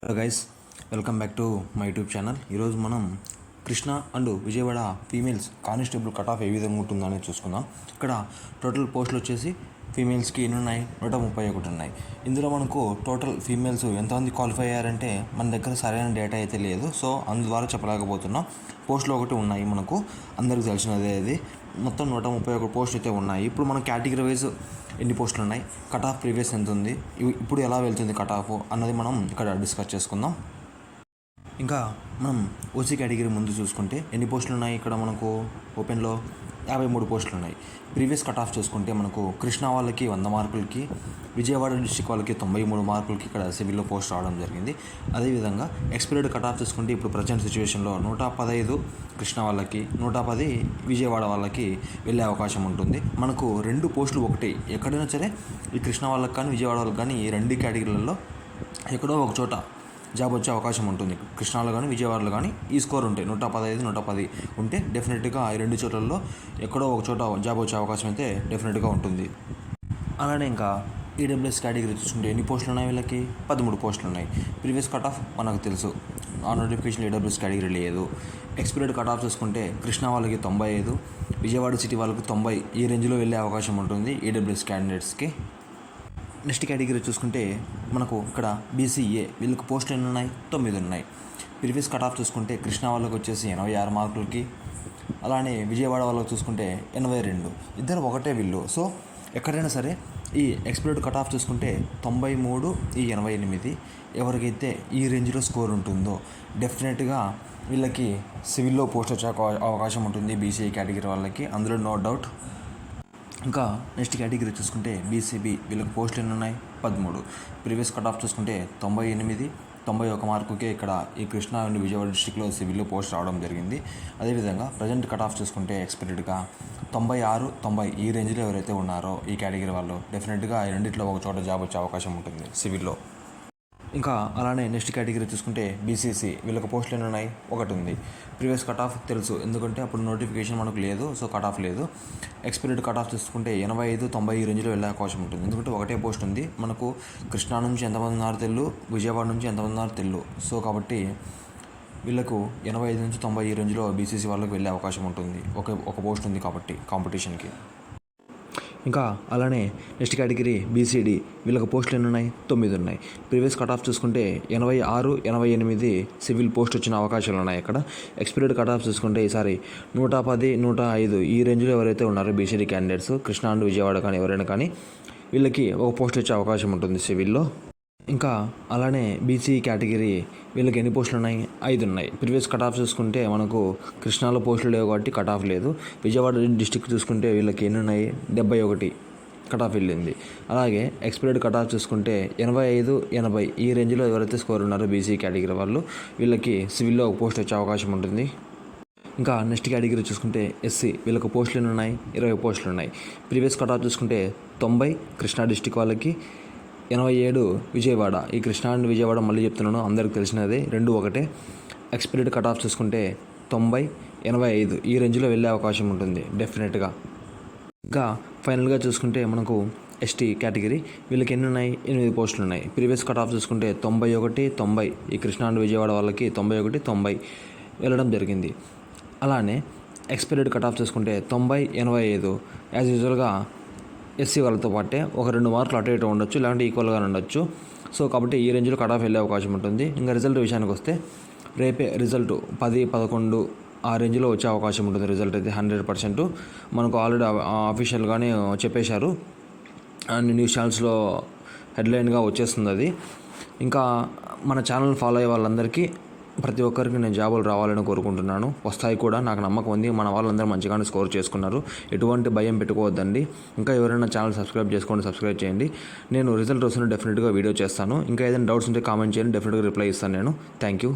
Hello guys, welcome back to my YouTube channel. ఈరోజు మనం Krishna and Vijayawada females constable cut off ఏ విధంగా ఉంటుందని చూసుకుందాం. ఇక్కడ టోటల్ పోస్టులు వచ్చేసి ఫీమేల్స్కి ఎన్ని ఉన్నాయి? 131 ఉన్నాయి. ఇందులో మనకు టోటల్ ఫీమేల్స్ ఎంతమంది క్వాలిఫై అయ్యారంటే మన దగ్గర సరైన డేటా అయితే లేదు, సో అందుద్వారా చెప్పలేకపోతున్నాం. పోస్టులు ఒకటి ఉన్నాయి, మనకు అందరికీ తెలిసినదే. అది మొత్తం 131 పోస్టులు అయితే ఉన్నాయి. ఇప్పుడు మనం కేటగిరీ వైజ్ ఎన్ని పోస్టులు ఉన్నాయి, కట్ ఆఫ్ ప్రీవియస్ ఎంత ఉంది, ఇప్పుడు ఎలా వెళ్తుంది కట్ ఆఫ్ అన్నది మనం ఇక్కడ డిస్కస్ చేసుకుందాం. ఇంకా మనం ఓసీ కేటగిరీ ముందు చూసుకుంటే ఎన్ని పోస్టులు ఉన్నాయి? ఇక్కడ మనకు ఓపెన్లో 53 పోస్టులు ఉన్నాయి. ప్రీవియస్ కట్ ఆఫ్ చూసుకుంటే మనకు కృష్ణా వాళ్ళకి 100 మార్కులకి, విజయవాడ డిస్టిక్ వాళ్ళకి 93 మార్కులకి ఇక్కడ సివిల్లో పోస్ట్ రావడం జరిగింది. అదేవిధంగా ఎక్స్పైర్డ్ కట్ ఆఫ్ చూసుకుంటే ఇప్పుడు ప్రజెంట్ సిచ్యువేషన్లో 115 కృష్ణా వాళ్ళకి, 110 విజయవాడ వాళ్ళకి వెళ్ళే అవకాశం ఉంటుంది. మనకు 2 పోస్టులు ఒకటి, ఎక్కడైనా సరే ఈ కృష్ణా వాళ్ళకి కానీ విజయవాడ వాళ్ళకి కానీ ఈ 2 కేటగిరీలలో ఎక్కడో ఒక చోట జాబ్ వచ్చే అవకాశం ఉంటుంది. కృష్ణాలో కానీ విజయవాడలో కానీ ఈ స్కోర్ ఉంటాయి, 115, 110 ఉంటే డెఫినెట్గా ఈ 2 చోట్లలో ఎక్కడో ఒక చోట జాబ్ వచ్చే అవకాశం అయితే డెఫినెట్గా ఉంటుంది. అలానే ఇంకా ఈడబ్ల్యూఎస్ కేటగిరీ చూసుకుంటే ఎన్ని పోస్టులు ఉన్నాయి? వీళ్ళకి 13 పోస్టులు ఉన్నాయి. ప్రీవియస్ కట్ ఆఫ్ మనకు తెలుసు, ఆ నోటిఫికేషన్ ఈడబ్ల్యూఎస్ కేటగిరీ లేదు. ఎక్స్పైర్డ్ కట్ ఆఫ్ చూసుకుంటే కృష్ణా వాళ్ళకి 95, విజయవాడ సిటీ వాళ్ళకి 90 ఈ రేంజ్లో వెళ్ళే అవకాశం ఉంటుంది ఈడబ్ల్యూఎస్ క్యాండిడేట్స్కి. నెక్స్ట్ కేటగిరీ చూసుకుంటే మనకు ఇక్కడ బీసీఏ, వీళ్ళకి పోస్టులు ఎన్ని ఉన్నాయి? 9 ఉన్నాయి. ప్రీవియస్ కట్ ఆఫ్ చూసుకుంటే కృష్ణా వాళ్ళకి వచ్చేసి 86 మార్కులకి, అలానే విజయవాడ వాళ్ళకి చూసుకుంటే 82, ఇద్దరు ఒకటే వీళ్ళు. సో ఎక్కడైనా సరే ఈ ఎక్స్పైర్డ్ కట్ ఆఫ్ చూసుకుంటే 93, ఈ 88 ఎవరికైతే ఈ రేంజ్లో స్కోర్ ఉంటుందో డెఫినెట్గా వీళ్ళకి సివిల్లో పోస్ట్ వచ్చే అవకాశం ఉంటుంది బీసీఏ కేటగిరీ వాళ్ళకి, అందులో నో డౌట్. ఇంకా నెక్స్ట్ కేటగిరీ చూసుకుంటే బీసీబీ, వీళ్ళకి పోస్టులు ఎన్ని ఉన్నాయి? 13. ప్రీవియస్ కట్ ఆఫ్ చూసుకుంటే 98, 91 మార్కుకే ఇక్కడ ఈ కృష్ణా అండ్ విజయవాడ డిస్టిక్లో సివిల్లో పోస్ట్ రావడం జరిగింది. అదేవిధంగా ప్రజెంట్ కట్ ఆఫ్ చూసుకుంటే ఎక్స్పెక్టెడ్గా 96, 90 ఈ రేంజ్లో ఎవరైతే ఉన్నారో ఈ కేటగిరీ వాళ్ళు డెఫినెట్గా ఈ రెండిట్లో ఒక చోట జాబ్ వచ్చే అవకాశం ఉంటుంది సివిల్లో. ఇంకా అలానే నెక్స్ట్ కేటగిరీ చూసుకుంటే బీసీసీ, వీళ్ళకి పోస్టులు ఎన్ని ఉన్నాయి? 1 ఉంది. ప్రీవియస్ కట్ ఆఫ్ తెలుసు, ఎందుకంటే అప్పుడు నోటిఫికేషన్ మనకు లేదు, సో కట్ ఆఫ్ లేదు. ఎక్స్పైర్డ్ కట్ ఆఫ్ చూసుకుంటే 85, 90 ఈ రేంజ్లో వెళ్ళే అవకాశం ఉంటుంది, ఎందుకంటే ఒకటే పోస్ట్ ఉంది. మనకు కృష్ణా నుంచి ఎంతమంది ఉన్నారు తెల్లు, విజయవాడ నుంచి ఎంతమంది ఉన్నారు తెల్లు. సో కాబట్టి వీళ్ళకు 85 నుంచి 90 ఈ రేంజ్లో బీసీసీ వాళ్ళకి వెళ్ళే అవకాశం ఉంటుంది, ఒక పోస్ట్ ఉంది కాబట్టి కాంపిటీషన్కి. ఇంకా అలానే నెక్స్ట్ కేటగిరీ బీసీడీ, వీళ్ళకి పోస్టులు ఎన్ని ఉన్నాయి? 9 ఉన్నాయి. ప్రీవియస్ కట్ ఆఫ్ చూసుకుంటే 86, 88 సివిల్ పోస్ట్ వచ్చిన అవకాశాలు ఉన్నాయి ఇక్కడ. ఎక్స్పైర్డ్ కట్ ఆఫ్ చూసుకుంటే ఈసారి 110, 105 ఈ రేంజ్లో ఎవరైతే ఉన్నారో BCD candidates Krishna and Vijayawada కానీ ఎవరైనా కానీ వీళ్ళకి ఒక పోస్ట్ వచ్చే అవకాశం ఉంటుంది సివిల్లో. ఇంకా అలానే బీసీ కేటగిరీ, వీళ్ళకి ఎన్ని పోస్టులు ఉన్నాయి? 5 ఉన్నాయి. ప్రీవియస్ కట్ ఆఫ్ చూసుకుంటే మనకు కృష్ణాలో పోస్టులు లేవు కాబట్టి కట్ ఆఫ్ లేదు. విజయవాడ డిస్టిక్ చూసుకుంటే వీళ్ళకి ఎన్ని ఉన్నాయి? 71 కట్ ఆఫ్ వెళ్ళింది. అలాగే ఎక్స్పైర్డ్ కట్ ఆఫ్ చూసుకుంటే 85, 80 ఈ రేంజ్లో ఎవరైతే స్కోర్ ఉన్నారో బీసీ కేటగిరీ వాళ్ళు వీళ్ళకి సివిల్లో ఒక పోస్ట్ వచ్చే అవకాశం ఉంటుంది. ఇంకా నెక్స్ట్ కేటగిరీ చూసుకుంటే ఎస్సీ, వీళ్ళకి పోస్టులు ఎన్ని ఉన్నాయి? 20 పోస్టులు ఉన్నాయి. ప్రీవియస్ కట్ ఆఫ్ చూసుకుంటే 90 కృష్ణా డిస్టిక్ వాళ్ళకి, 87 విజయవాడ. ఈ కృష్ణా అండ్ విజయవాడ మళ్ళీ చెప్తున్నాను, అందరికి తెలిసినదే, 2 ఒకటే. ఎక్స్పైర్డ్ కట్ ఆఫ్ చూసుకుంటే 90, 85 ఈ రేంజ్లో వెళ్ళే అవకాశం ఉంటుంది డెఫినెట్గా. ఇంకా ఫైనల్గా చూసుకుంటే మనకు ఎస్టీ కేటగిరీ, వీళ్ళకి ఎన్ని ఉన్నాయి? 8 పోస్టులు ఉన్నాయి. ప్రీవియస్ కట్ ఆఫ్ చూసుకుంటే 91, 90 ఈ కృష్ణా అండ్ విజయవాడ వాళ్ళకి 91, 90 వెళ్ళడం జరిగింది. అలానే ఎక్స్పైర్డ్ కట్ ఆఫ్ చూసుకుంటే 90, 85 యాజ్ యూజువల్గా ఎస్సీ వాళ్ళతో పాటే ఒక 2 మార్కులు అటు ఇటు ఉండొచ్చు, లేదంటే ఈక్వల్గా ఉండొచ్చు. సో కాబట్టి ఈ రేంజ్లో కట్ ఆఫ్ వెళ్ళే అవకాశం ఉంటుంది. ఇంకా రిజల్ట్ విషయానికి వస్తే రేపే రిజల్ట్ 10, 11 ఆ రేంజ్లో వచ్చే అవకాశం ఉంటుంది. రిజల్ట్ అయితే 100% మనకు ఆల్రెడీ అఫీషియల్గానే చెప్పేశారు అండ్ న్యూస్ ఛానల్స్లో హెడ్లైన్గా వచ్చేస్తుంది అది. ఇంకా మన ఛానల్ ఫాలో అయ్యే వాళ్ళందరికీ ప్రతి ఒక్కరికి నేను జాబులు రావాలని కోరుకుంటున్నాను, వస్తాయి కూడా, నాకు నమ్మకం ఉంది. మన వాళ్ళందరూ మంచిగానే స్కోర్ చేసుకున్నారు, ఎటువంటి భయం పెట్టుకోవద్దండి. ఇంకా ఎవరైనా ఛానల్ సబ్స్క్రైబ్ చేయండి. నేను రిజల్ట్ వస్తున్న డెఫినెట్గా వీడియో చేస్తాను. ఇంకా ఏదైనా డౌట్స్ ఉంటే కామెంట్ చేయండి, డెఫినెట్గా రిప్లై ఇస్తాను నేను. Thank you.